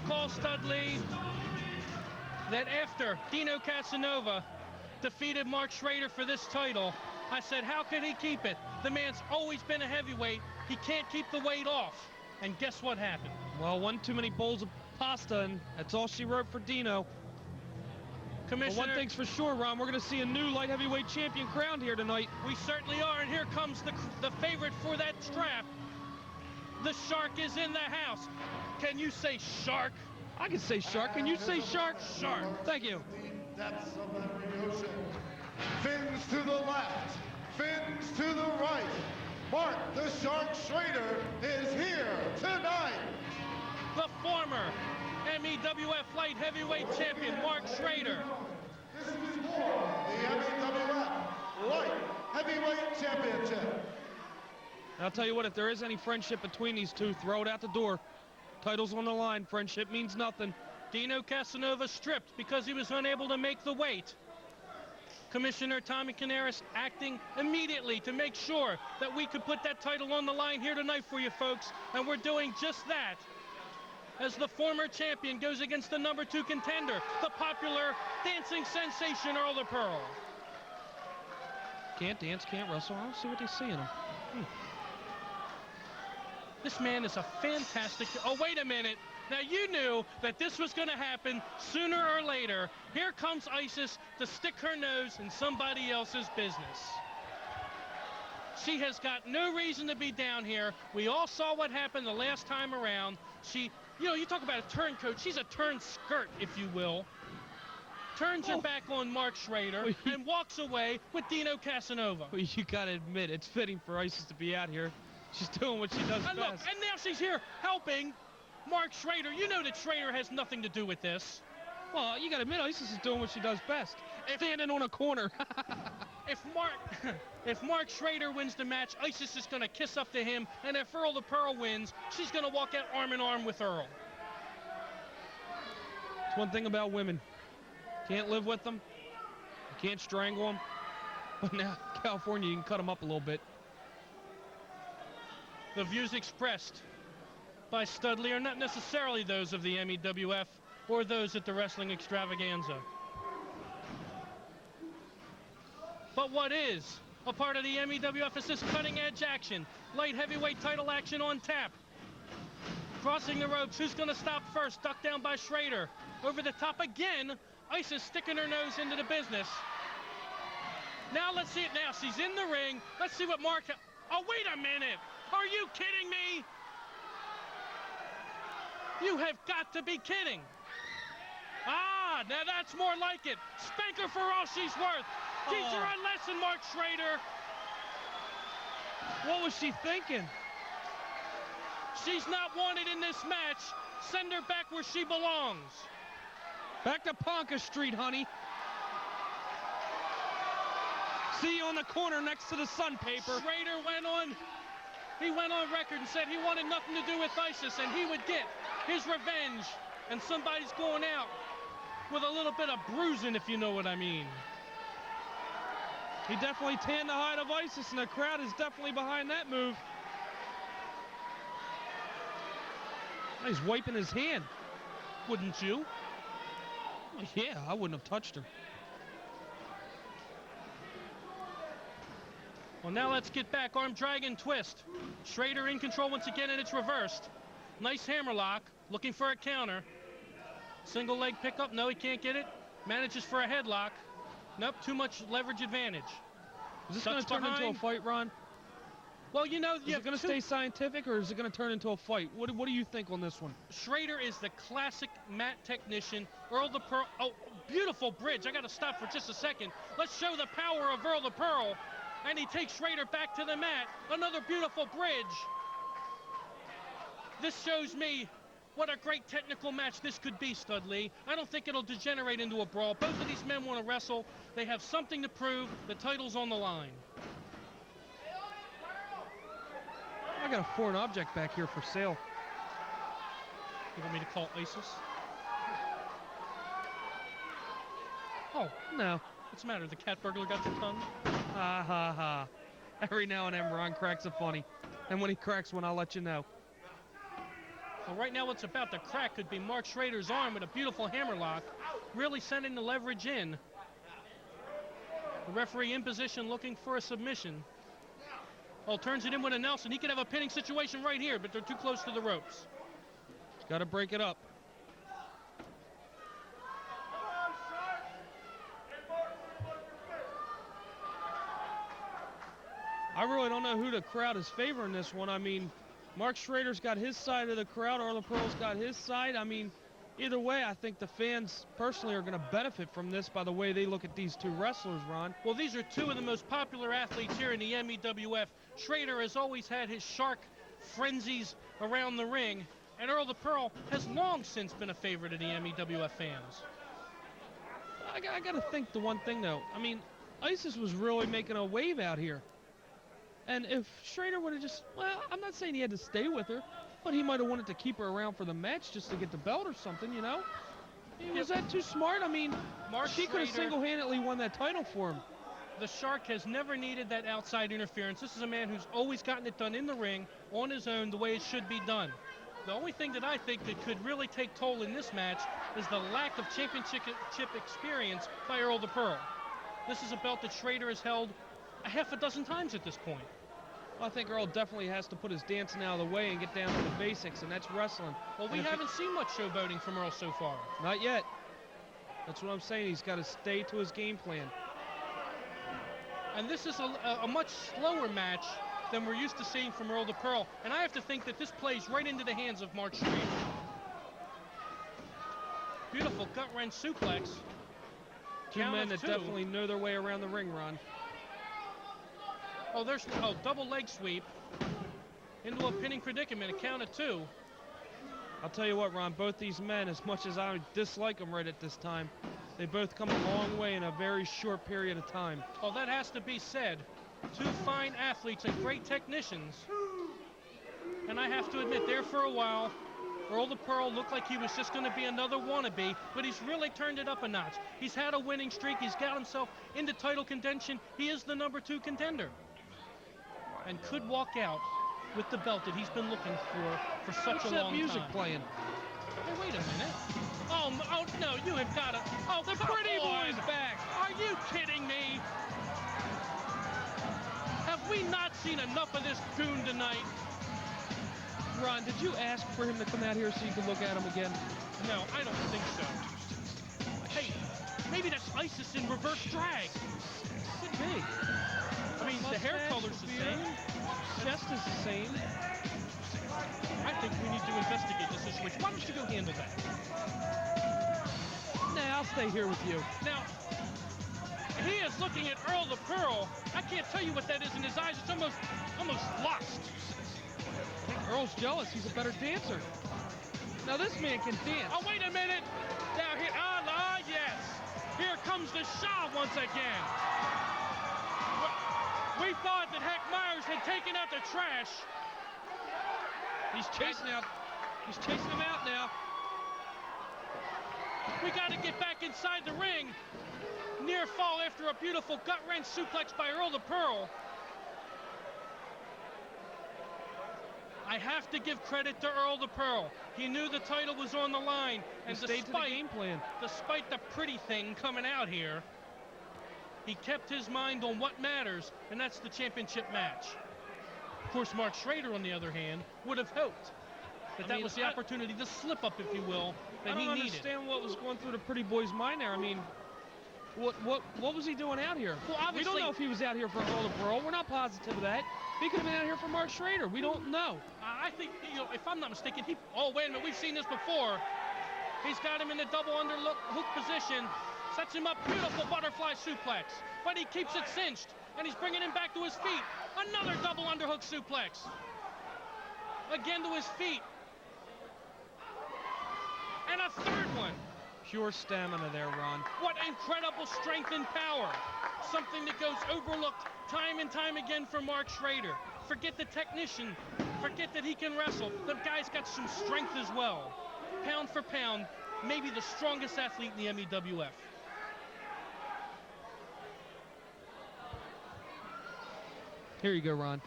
recall, Studley, that after Dino Casanova defeated Mark Shrader for this title, I said, how could he keep it? The man's always been a heavyweight. He can't keep the weight off. And guess what happened? Well, one too many bowls of pasta, and that's all she wrote for Dino. Commissioner, but one thing's for sure, Ron, we're going to see a new light heavyweight champion crowned here tonight. We certainly are, and here comes the favorite for that strap. The Shark is in the house. Can you say Shark? I can say Shark. Can you say Shark? Shark. Thank you. Depths of every ocean. Fins to the left, fins to the right. Mark the Shark Shrader is here tonight. The former MEWF Light Heavyweight Champion, Mark Shrader. This is for the MEWF Light Heavyweight Championship. I'll tell you what, if there is any friendship between these two, throw it out the door. Titles on the line, friendship means nothing. Dino Casanova stripped because he was unable to make the weight. Commissioner Tommy Canaris acting immediately to make sure that we could put that title on the line here tonight for you folks, and we're doing just that. As the former champion goes against the number 2 contender, the popular dancing sensation Earl the Pearl. Can't dance, can't wrestle. I don't see what they see in him. This man is a fantastic... Oh, wait a minute. Now, you knew that this was going to happen sooner or later. Here comes Isis to stick her nose in somebody else's business. She has got no reason to be down here. We all saw what happened the last time around. She, you know, you talk about a turncoat. She's a turn skirt, if you will. Turns her back on Mark Shrader and walks away with Dino Casanova. Well, you got to admit, it's fitting for Isis to be out here. She's doing what she does best. Look, and now she's here helping Mark Shrader. You know that Shrader has nothing to do with this. Well, you got to admit, Isis is doing what she does best. Standing on a corner. If Mark Shrader wins the match, Isis is going to kiss up to him, and if Earl the Pearl wins, she's going to walk out arm in arm with Earl. It's one thing about women. Can't live with them. You can't strangle them. But now, California, you can cut them up a little bit. The views expressed by Studley are not necessarily those of the MEWF or those at the Wrestling Extravaganza. But what is a part of the MEWF is this cutting-edge action, light heavyweight title action on tap. Crossing the ropes, who's going to stop first? Ducked down by Shrader. Over the top again, Isis sticking her nose into the business. Now let's see it now. She's in the ring. Let's see what Mark... Oh, wait a minute. Are you kidding me? You have got to be kidding. Ah, now that's more like it. Spank her for all she's worth. Teach her a lesson, Mark Shrader. What was she thinking? She's not wanted in this match. Send her back where she belongs. Back to Ponca Street, honey. See you on the corner next to the Sun paper. Shrader went on record and said he wanted nothing to do with Isis and he would get his revenge. And somebody's going out with a little bit of bruising, if you know what I mean. He definitely tanned the hide of Isis, and the crowd is definitely behind that move. He's wiping his hand. Wouldn't you? Well, yeah, I wouldn't have touched her. Well, now let's get back. Arm dragon twist. Shrader in control once again, and it's reversed. Nice hammerlock. Looking for a counter. Single leg pickup. No, he can't get it. Manages for a headlock. Nope, too much leverage advantage. Is this going to turn into a fight, Ron? Well, you know... Is it going to stay scientific, or is it going to turn into a fight? What do you think on this one? Shrader is the classic mat technician. Earl the Pearl... Oh, beautiful bridge. I got to stop for just a second. Let's show the power of Earl the Pearl. And he takes Shrader back to the mat. Another beautiful bridge. This shows me what a great technical match this could be, Studley. I don't think it'll degenerate into a brawl. Both of these men want to wrestle. They have something to prove. The title's on the line. I got a foreign object back here for sale. You want me to call Isis? Oh, no. What's the matter? The cat burglar got the tongue? Ha ha ha. Every now and then Ron cracks a funny. And when he cracks one, I'll let you know. Well, right now what's about to crack could be Mark Shrader's arm with a beautiful hammerlock, really sending the leverage in. The referee in position looking for a submission. Oh, turns it in with a Nelson. He could have a pinning situation right here, but they're too close to the ropes. He's got to break it up. I really don't know who the crowd is favoring this one. I mean, Mark Shrader's got his side of the crowd. Earl Pearl's got his side. I mean, either way, I think the fans personally are going to benefit from this by the way they look at these two wrestlers, Ron. Well, these are two of the most popular athletes here in the MEWF. Shrader has always had his shark frenzies around the ring, and Earl the Pearl has long since been a favorite of the MEWF fans. I got to think the one thing, though. I mean, Isis was really making a wave out here. And if Shrader would have just, well, I'm not saying he had to stay with her, but he might have wanted to keep her around for the match just to get the belt or something, you know? Was that too smart? I mean, she could have single-handedly won that title for him. The Shark has never needed that outside interference. This is a man who's always gotten it done in the ring, on his own, the way it should be done. The only thing that I think that could really take toll in this match is the lack of championship experience by Earl the Pearl. This is a belt that Shrader has held a half a dozen times at this point. Well, I think Earl definitely has to put his dancing out of the way and get down to the basics, and that's wrestling. Well, we haven't seen much showboating from Earl so far. Not yet. That's what I'm saying. He's got to stay to his game plan. And this is a much slower match than we're used to seeing from Earl the Pearl. And I have to think that this plays right into the hands of Mark Shrader. Beautiful gut-wrench suplex. Two men that definitely know their way around the ring, Ron. Oh, there's double leg sweep into a pinning predicament, a count of 2. I'll tell you what, Ron, both these men, as much as I dislike them right at this time, they both come a long way in a very short period of time. Oh, that has to be said. Two fine athletes and great technicians. And I have to admit, there for a while, Earl the Pearl looked like he was just going to be another wannabe, but he's really turned it up a notch. He's had a winning streak. He's got himself into title contention. He is the #2 contender. And could walk out with the belt that he's been looking for such a long time. What's that music playing? Hey, wait a minute. Oh, no, you have got to. Oh, the Pretty Boy's back. Are you kidding me? Have we not seen enough of this coon tonight? Ron, did you ask for him to come out here so you could look at him again? No, I don't think so. Hey, maybe that's Isis in reverse drag. Could be. I mean, the hair color's the same. Chest is the same. I think we need to investigate this situation. Why don't you go handle that? Nah, I'll stay here with you. Now, he is looking at Earl the Pearl. I can't tell you what that is in his eyes. It's almost lust. I think Earl's jealous. He's a better dancer. Now this man can dance. Oh, wait a minute. Now here, yes. Here comes the Shah once again. We thought that Hack Myers had taken out the trash. He's chasing him out now. We got to get back inside the ring. Near fall after a beautiful gut-wrench suplex by Earl the Pearl. I have to give credit to Earl the Pearl. He knew the title was on the line, and stayed to the game plan. Despite the pretty thing coming out here, he kept his mind on what matters, and that's the championship match. Of course, Mark Shrader, on the other hand, would have hoped that was the opportunity, the slip-up, if you will, that he needed. I don't understand what was going through the Pretty Boy's mind there. I mean, what was he doing out here? Well, we don't know if he was out here for Earl the Pearl. We're not positive of that. He could have been out here for Mark Shrader. We don't know. I think, if I'm not mistaken, oh, wait a minute, we've seen this before. He's got him in the double underhook position. Sets him up, beautiful butterfly suplex. But he keeps it cinched, and he's bringing him back to his feet. Another double underhook suplex. Again to his feet. And a third one. Pure stamina there, Ron. What incredible strength and power. Something that goes overlooked time and time again for Mark Shrader. Forget the technician. Forget that he can wrestle. The guy's got some strength as well. Pound for pound, maybe the strongest athlete in the MEWF. Here you go, Ron.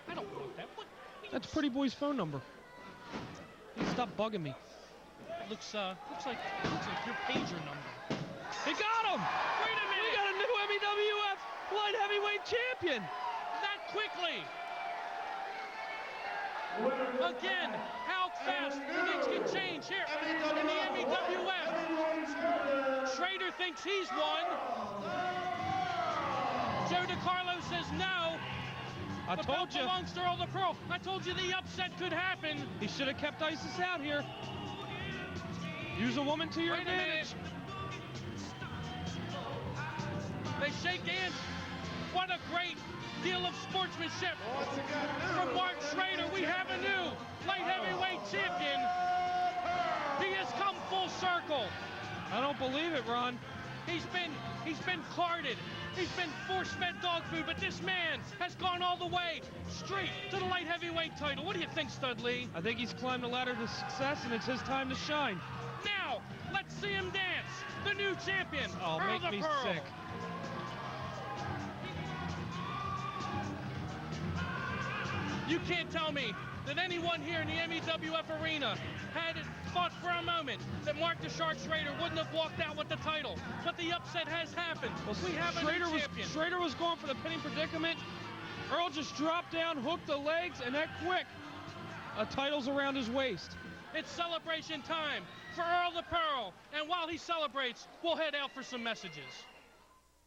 I don't want that. What? That's Pretty Boy's phone number. Please stop bugging me. Looks like your pager number. He got him! Wait a minute! We got a new MEWF light heavyweight champion! That quickly! Again, how fast things can change here in the MEWF. Shrader thinks he's won. Joe DiCarlo says no. I The told belt you. belongs to Earl the Pearl. I told you the upset could happen. He should have kept ISIS out here. Use a woman to your Wait a minute. advantage. They shake hands. What a great deal of sportsmanship Once again, from Mark Shrader. We have a new light heavyweight champion. He has come full circle. I don't believe it, Ron. He's been carded. He's been force-fed dog food, but this man has gone all the way straight to the light heavyweight title. What do you think, Stud Lee? I think he's climbed the ladder to success, and it's his time to shine. Now, let's see him dance. The new champion, Oh, Earl make the me Pearl. sick. You can't tell me that anyone here in the MEWF Arena had thought for a moment that Mark the Shark Shrader wouldn't have walked out with the title. But the upset has happened. We have a new champion. Shrader was going for the pinning predicament. Earl just dropped down, hooked the legs, and that quick. A title's around his waist. It's celebration time for Earl the Pearl. And while he celebrates, we'll head out for some messages.